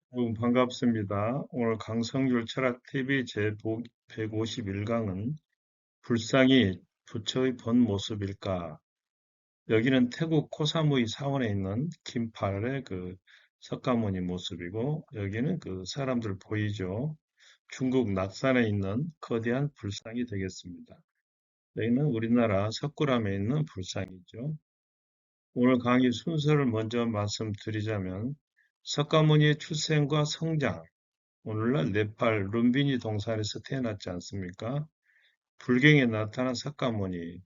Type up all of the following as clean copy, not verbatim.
반갑습니다. 오늘 강성률 철학TV 제 151강은 불상이 부처의 본 모습일까? 여기는 태국 코사무이 사원에 있는 긴팔의 석가모니 모습이고, 여기는 그 사람들 보이죠? 중국 낙산에 있는 거대한 불상이 되겠습니다. 여기는 우리나라 석굴암에 있는 불상이죠. 오늘 강의 순서를 먼저 말씀드리자면, 석가모니의 출생과 성장, 오늘날 네팔 룸비니 동산에서 태어났지 않습니까? 불경에 나타난 석가모니,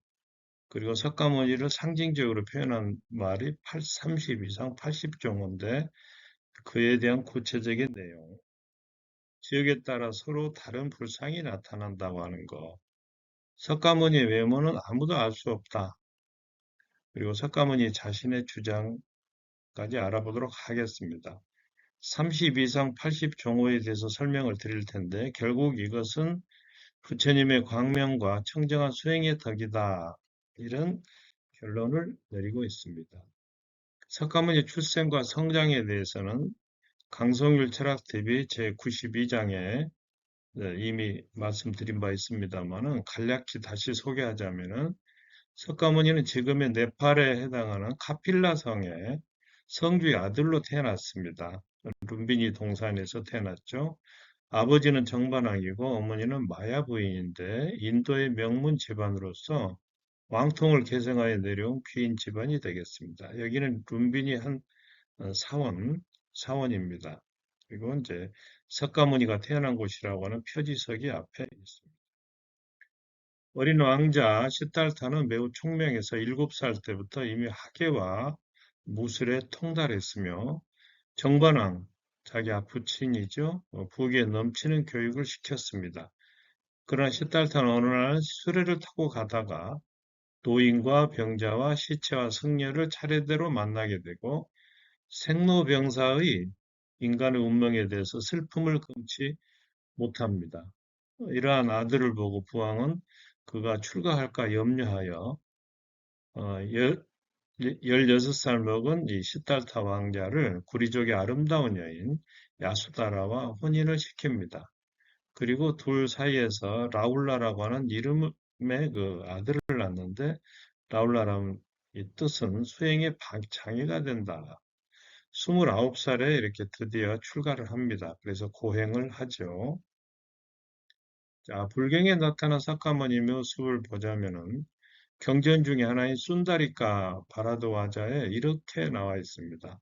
그리고 석가모니를 상징적으로 표현한 말이 30 이상 80종인데 그에 대한 구체적인 내용, 지역에 따라 서로 다른 불상이 나타난다고 하는 거, 석가모니의 외모는 아무도 알 수 없다. 그리고 석가모니 자신의 주장까지 알아보도록 하겠습니다. 30 이상 80종호에 대해서 설명을 드릴 텐데 결국 이것은 부처님의 광명과 청정한 수행의 덕이다. 이런 결론을 내리고 있습니다. 석가모니 출생과 성장에 대해서는 강성율 철학TV 제92장에 이미 말씀드린 바 있습니다만은 간략히 다시 소개하자면은 석가모니는 지금의 네팔에 해당하는 카필라 성의 성주의 아들로 태어났습니다. 룸비니 동산에서 태어났죠. 아버지는 정반왕이고 어머니는 마야 부인인데 인도의 명문 집안으로서 왕통을 계승하여 내려온 귀인 집안이 되겠습니다. 여기는 룸비니 한 사원입니다. 그리고 이제 석가모니가 태어난 곳이라고 하는 표지석이 앞에 있습니다. 어린 왕자 시달타는 매우 총명해서 7살 때부터 이미 학예와 무술에 통달했으며 정반왕, 자기 부친이죠. 부귀에 넘치는 교육을 시켰습니다. 그러나 시달타는 어느 날 수레를 타고 가다가 노인과 병자와 시체와 승려를 차례대로 만나게 되고 생로병사의 인간의 운명에 대해서 슬픔을 금치 못합니다. 이러한 아들을 보고 부왕은 그가 출가할까 염려하여 16살 먹은 이 시달타 왕자를 구리족의 아름다운 여인 야수다라와 혼인을 시킵니다. 그리고 둘 사이에서 라울라라고 하는 이름의 그 아들을 낳는데 라울라라는 이 뜻은 수행의 장애가 된다. 29살에 이렇게 드디어 출가를 합니다. 그래서 고행을 하죠. 자, 불경에 나타난 석가모니 모습을 보자면은 경전 중에 하나인 순다리카 바라드와자에 이렇게 나와 있습니다.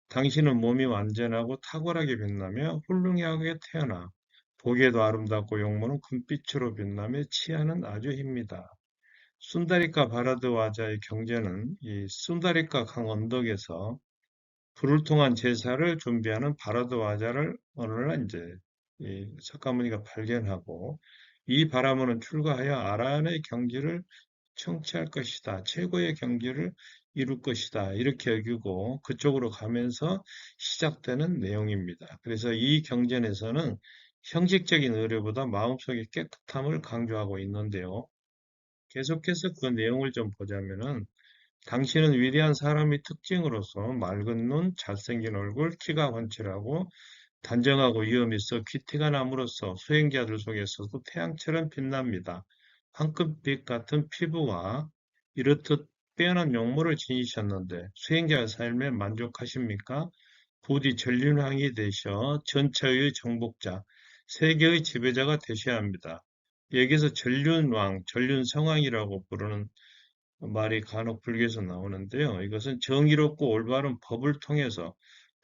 당신은 몸이 완전하고 탁월하게 빛나며 훌륭하게 태어나 보기에도 아름답고 용모는 금빛으로 빛나며 치아는 아주 힙니다. 순다리카 바라드와자의 경전은 이 순다리카 강 언덕에서 불을 통한 제사를 준비하는 바라드와자를 어느 날 이제 이 석가모니가 발견하고 이 바라모는 출가하여 아라한의 경지를 청취할 것이다. 최고의 경지를 이룰 것이다. 이렇게 여기고 그쪽으로 가면서 시작되는 내용입니다. 그래서 이 경전에서는 형식적인 의뢰보다 마음속의 깨끗함을 강조하고 있는데요. 계속해서 그 내용을 좀 보자면은 당신은 위대한 사람의 특징으로서 맑은 눈, 잘생긴 얼굴, 키가 훤칠하고 단정하고 위엄 있어 귀티가 남으로써 수행자들 속에서도 태양처럼 빛납니다. 황금빛 같은 피부와 이렇듯 빼어난 용모를 지니셨는데 수행자의 삶에 만족하십니까? 부디 전륜왕이 되셔 전처의 정복자, 세계의 지배자가 되셔야 합니다. 여기서 전륜왕, 전륜성왕이라고 부르는 말이 간혹 불교에서 나오는데요. 이것은 정의롭고 올바른 법을 통해서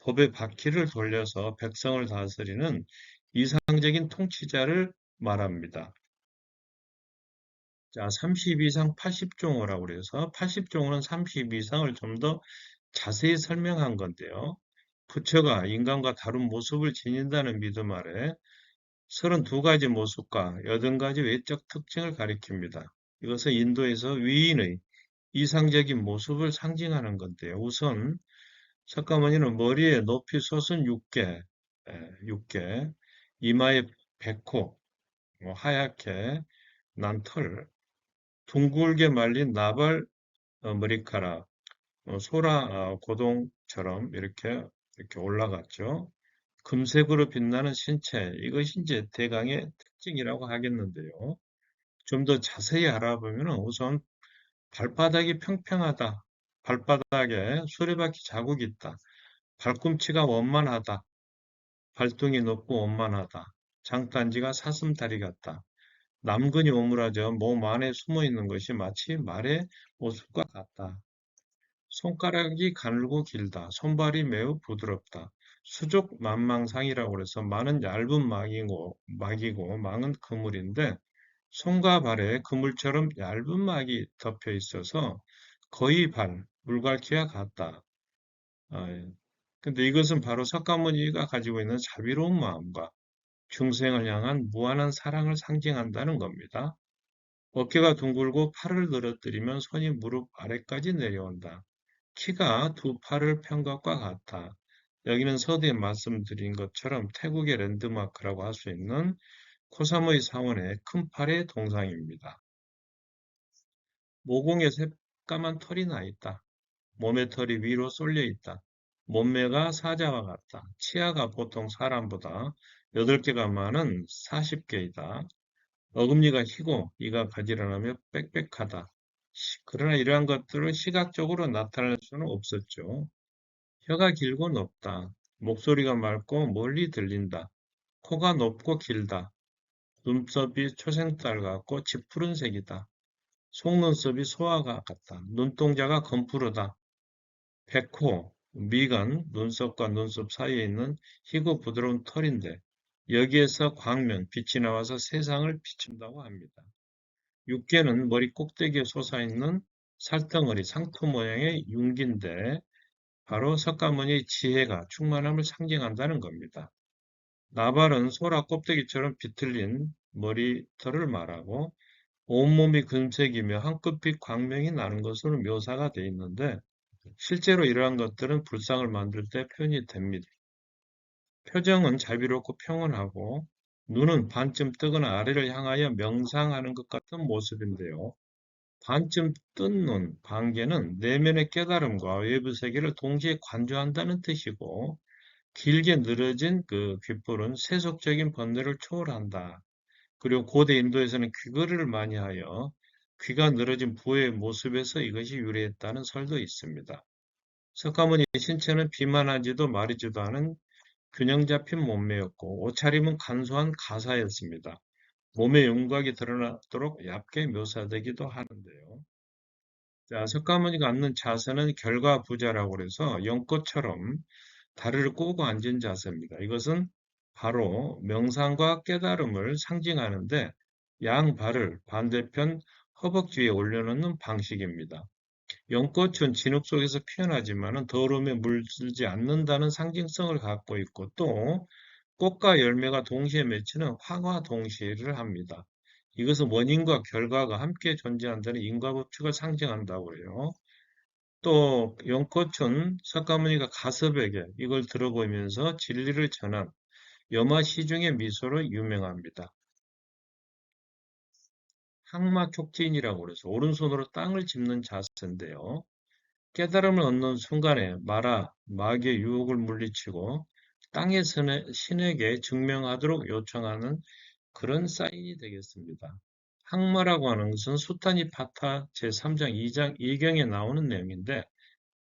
법의 바퀴를 돌려서 백성을 다스리는 이상적인 통치자를 말합니다. 자, 30 이상 80종호라고 그래서 80종호는 30 이상을 좀 더 자세히 설명한 건데요. 부처가 인간과 다른 모습을 지닌다는 믿음 아래 32가지 모습과 80가지 외적 특징을 가리킵니다. 이것은 인도에서 위인의 이상적인 모습을 상징하는 건데요. 우선 석가모니는 머리에 높이 솟은 6개, 6개, 이마에 백호, 하얗게 난 털, 둥글게 말린 나발 머리카락, 소라 고동처럼 이렇게 올라갔죠. 금색으로 빛나는 신체, 이것이 이제 대강의 특징이라고 하겠는데요. 좀 더 자세히 알아보면 우선 발바닥이 평평하다, 발바닥에 수레바퀴 자국이 있다, 발꿈치가 원만하다, 발등이 높고 원만하다, 장단지가 사슴다리 같다, 남근이 오므라져 몸 안에 숨어 있는 것이 마치 말의 모습과 같다. 손가락이 가늘고 길다. 손발이 매우 부드럽다. 수족 만망상이라고 해서 만은 얇은 막이고 망은 그물인데 손과 발에 그물처럼 얇은 막이 덮여 있어서 거의 물갈퀴와 같다. 아, 예. 근데 이것은 바로 석가모니가 가지고 있는 자비로운 마음과 중생을 향한 무한한 사랑을 상징한다는 겁니다. 어깨가 둥글고 팔을 늘어뜨리면 손이 무릎 아래까지 내려온다. 키가 두 팔을 편 것과 같아. 여기는 서두에 말씀드린 것처럼 태국의 랜드마크라고 할 수 있는 코사무이 사원의 큰 팔의 동상입니다. 모공에 새까만 털이 나 있다. 몸의 털이 위로 쏠려 있다. 몸매가 사자와 같다. 치아가 보통 사람보다 8개가 많은 40개이다. 어금니가 희고 이가 가지런하며 빽빽하다. 그러나 이러한 것들을 시각적으로 나타낼 수는 없었죠. 혀가 길고 높다. 목소리가 맑고 멀리 들린다. 코가 높고 길다. 눈썹이 초생달 같고 짙푸른 색이다. 속눈썹이 소화가 같다. 눈동자가 검푸르다. 백호, 미간, 눈썹과 눈썹 사이에 있는 희고 부드러운 털인데 여기에서 광명, 빛이 나와서 세상을 비춘다고 합니다. 육계는 머리 꼭대기에 솟아있는 살덩어리, 상토 모양의 융기인데 바로 석가모니의 지혜가 충만함을 상징한다는 겁니다. 나발은 소라 껍데기처럼 비틀린 머리털을 말하고 온몸이 금색이며 황급빛 광명이 나는 것으로 묘사가 되어 있는데 실제로 이러한 것들은 불상을 만들 때 표현이 됩니다. 표정은 자비롭고 평온하고 눈은 반쯤 뜨거나 아래를 향하여 명상하는 것 같은 모습인데요. 반쯤 뜬 눈, 반개는 내면의 깨달음과 외부 세계를 동시에 관조한다는 뜻이고 길게 늘어진 그 귓볼은 세속적인 번뇌를 초월한다. 그리고 고대 인도에서는 귀걸이를 많이 하여 귀가 늘어진 부의 모습에서 이것이 유래했다는 설도 있습니다. 석가모니 신체는 비만하지도 마르지도 않은 균형 잡힌 몸매였고 옷차림은 간소한 가사였습니다. 몸의 윤곽이 드러나도록 얇게 묘사되기도 하는데요. 자, 석가모니가 앉는 자세는 결과부자라고 해서 연꽃처럼 다리를 꼬고 앉은 자세입니다. 이것은 바로 명상과 깨달음을 상징하는데 양 발을 반대편 허벅지에 올려놓는 방식입니다. 연꽃은 진흙 속에서 피어나지만 더러움에 물들지 않는다는 상징성을 갖고 있고 또 꽃과 열매가 동시에 맺히는 화과동시를 합니다. 이것은 원인과 결과가 함께 존재한다는 인과법칙을 상징한다고 해요. 또 연꽃은 석가모니가 가섭에게 이걸 들어보면서 진리를 전한 염화시중의 미소로 유명합니다. 항마촉진이라고 해서 오른손으로 땅을 짚는 자세인데요. 깨달음을 얻는 순간에 마귀의 유혹을 물리치고 땅의 신에게 증명하도록 요청하는 그런 사인이 되겠습니다. 항마라고 하는 것은 수타니파타 제3장 2장 2경에 나오는 내용인데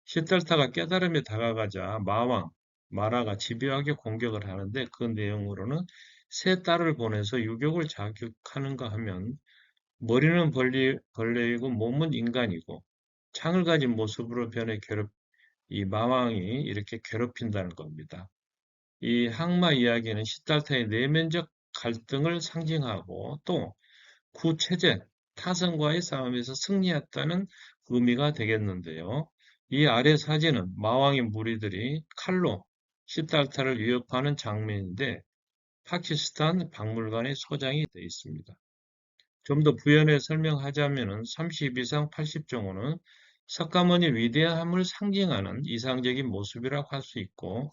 시달타가 깨달음에 다가가자 마라가 집요하게 공격을 하는데 그 내용으로는 세 딸을 보내서 유격을 자극하는가 하면 머리는 벌레이고 몸은 인간이고 창을 가진 모습으로 변해 이 마왕이 이렇게 괴롭힌다는 겁니다. 이 항마 이야기는 시달타의 내면적 갈등을 상징하고 또 구체제, 타성과의 싸움에서 승리했다는 의미가 되겠는데요. 이 아래 사진은 마왕의 무리들이 칼로 시달타를 위협하는 장면인데 파키스탄 박물관에 소장이 되어 있습니다. 좀 더 부연해 설명하자면 32상 80종호는 석가모니 위대함을 상징하는 이상적인 모습이라고 할 수 있고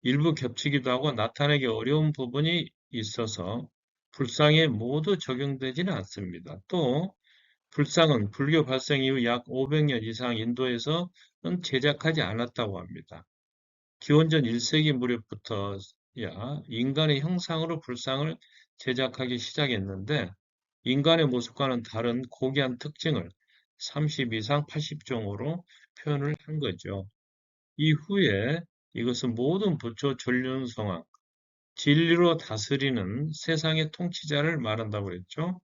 일부 겹치기도 하고 나타내기 어려운 부분이 있어서 불상에 모두 적용되지는 않습니다. 또 불상은 불교 발생 이후 약 500년 이상 인도에서는 제작하지 않았다고 합니다. 기원전 1세기 무렵부터 인간의 형상으로 불상을 제작하기 시작했는데 인간의 모습과는 다른 고귀한 특징을 30 이상 80종으로 표현을 한 거죠. 이후에 이것은 모든 부처 전륜성왕, 진리로 다스리는 세상의 통치자를 말한다고 했죠.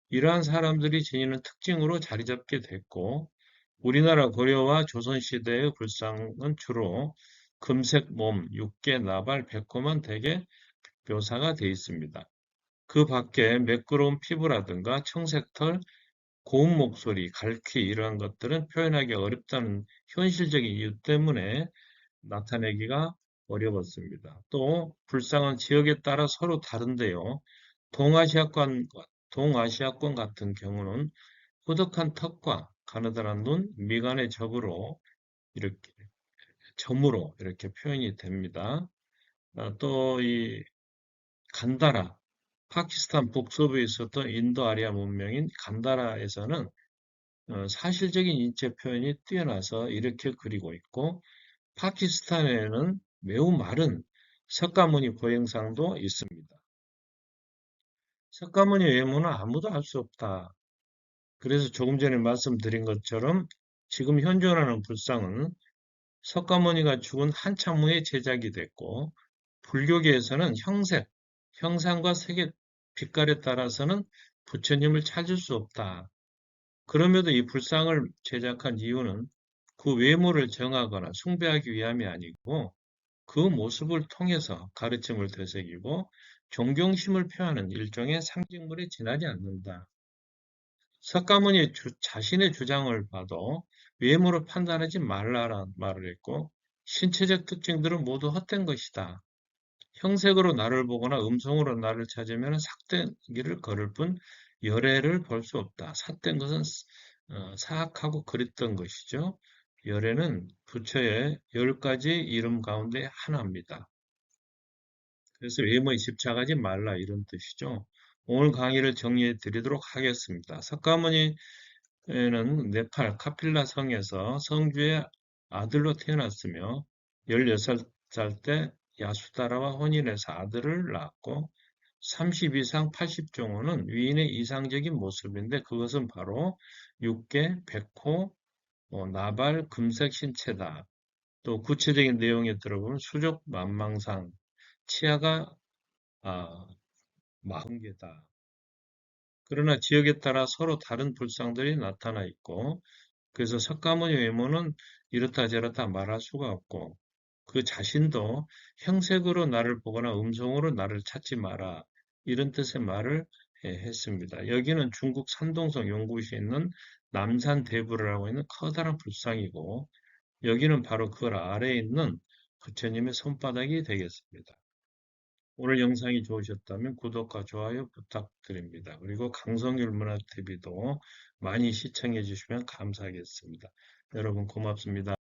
이러한 사람들이 지니는 특징으로 자리 잡게 됐고, 우리나라 고려와 조선시대의 불상은 주로 금색 몸, 육계, 나발, 백호만 대개 묘사가 되어 있습니다. 그 밖에 매끄러운 피부라든가 청색털, 고운 목소리, 갈퀴 이러한 것들은 표현하기 어렵다는 현실적인 이유 때문에 나타내기가 어려웠습니다. 또 불상은 지역에 따라 서로 다른데요. 동아시아권, 동아시아권 같은 경우는 후덕한 턱과 가느다란 눈, 미간의 이렇게 점으로 이렇게 표현이 됩니다. 또 이 간다라, 파키스탄 북서부에 있었던 인도 아리아 문명인 간다라에서는 사실적인 인체 표현이 뛰어나서 이렇게 그리고 있고 파키스탄에는 매우 마른 석가모니 고행상도 있습니다. 석가모니 외모는 아무도 알 수 없다. 그래서 조금 전에 말씀드린 것처럼 지금 현존하는 불상은 석가모니가 죽은 한참 후에 제작이 됐고 불교계에서는 형상과 색의 빛깔에 따라서는 부처님을 찾을 수 없다. 그럼에도 이 불상을 제작한 이유는 그 외모를 정하거나 숭배하기 위함이 아니고 그 모습을 통해서 가르침을 되새기고 존경심을 표하는 일종의 상징물에 지나지 않는다. 석가모니 자신의 주장을 봐도 외모를 판단하지 말라란 말을 했고 신체적 특징들은 모두 헛된 것이다. 형색으로 나를 보거나 음성으로 나를 찾으면 삭된 길을 걸을 뿐 열애를 볼 수 없다. 삿된 것은 사악하고 그랬던 것이죠. 열애는 부처의 10가지 이름 가운데 하나입니다. 그래서 외모에 집착하지 말라 이런 뜻이죠. 오늘 강의를 정리해 드리도록 하겠습니다. 석가모니는 네팔 카필라 성에서 성주의 아들로 태어났으며 16살 때 야수다라와 혼인해서 아들을 낳았고 30 이상 80종호는 위인의 이상적인 모습인데 그것은 바로 육계, 백호, 나발, 금색 신체다. 또 구체적인 내용에 들어보면 수족 만망상, 치아가 아, 40개다. 그러나 지역에 따라 서로 다른 불상들이 나타나 있고, 그래서 석가모니 외모는 이렇다 저렇다 말할 수가 없고, 그 자신도 형색으로 나를 보거나 음성으로 나를 찾지 마라. 이런 뜻의 말을 했습니다. 여기는 중국 산동성 용구시에 있는 남산대부라고 있는 커다란 불상이고, 여기는 바로 그 아래에 있는 부처님의 손바닥이 되겠습니다. 오늘 영상이 좋으셨다면 구독과 좋아요 부탁드립니다. 그리고 강성률 문화TV도 많이 시청해 주시면 감사하겠습니다. 여러분 고맙습니다.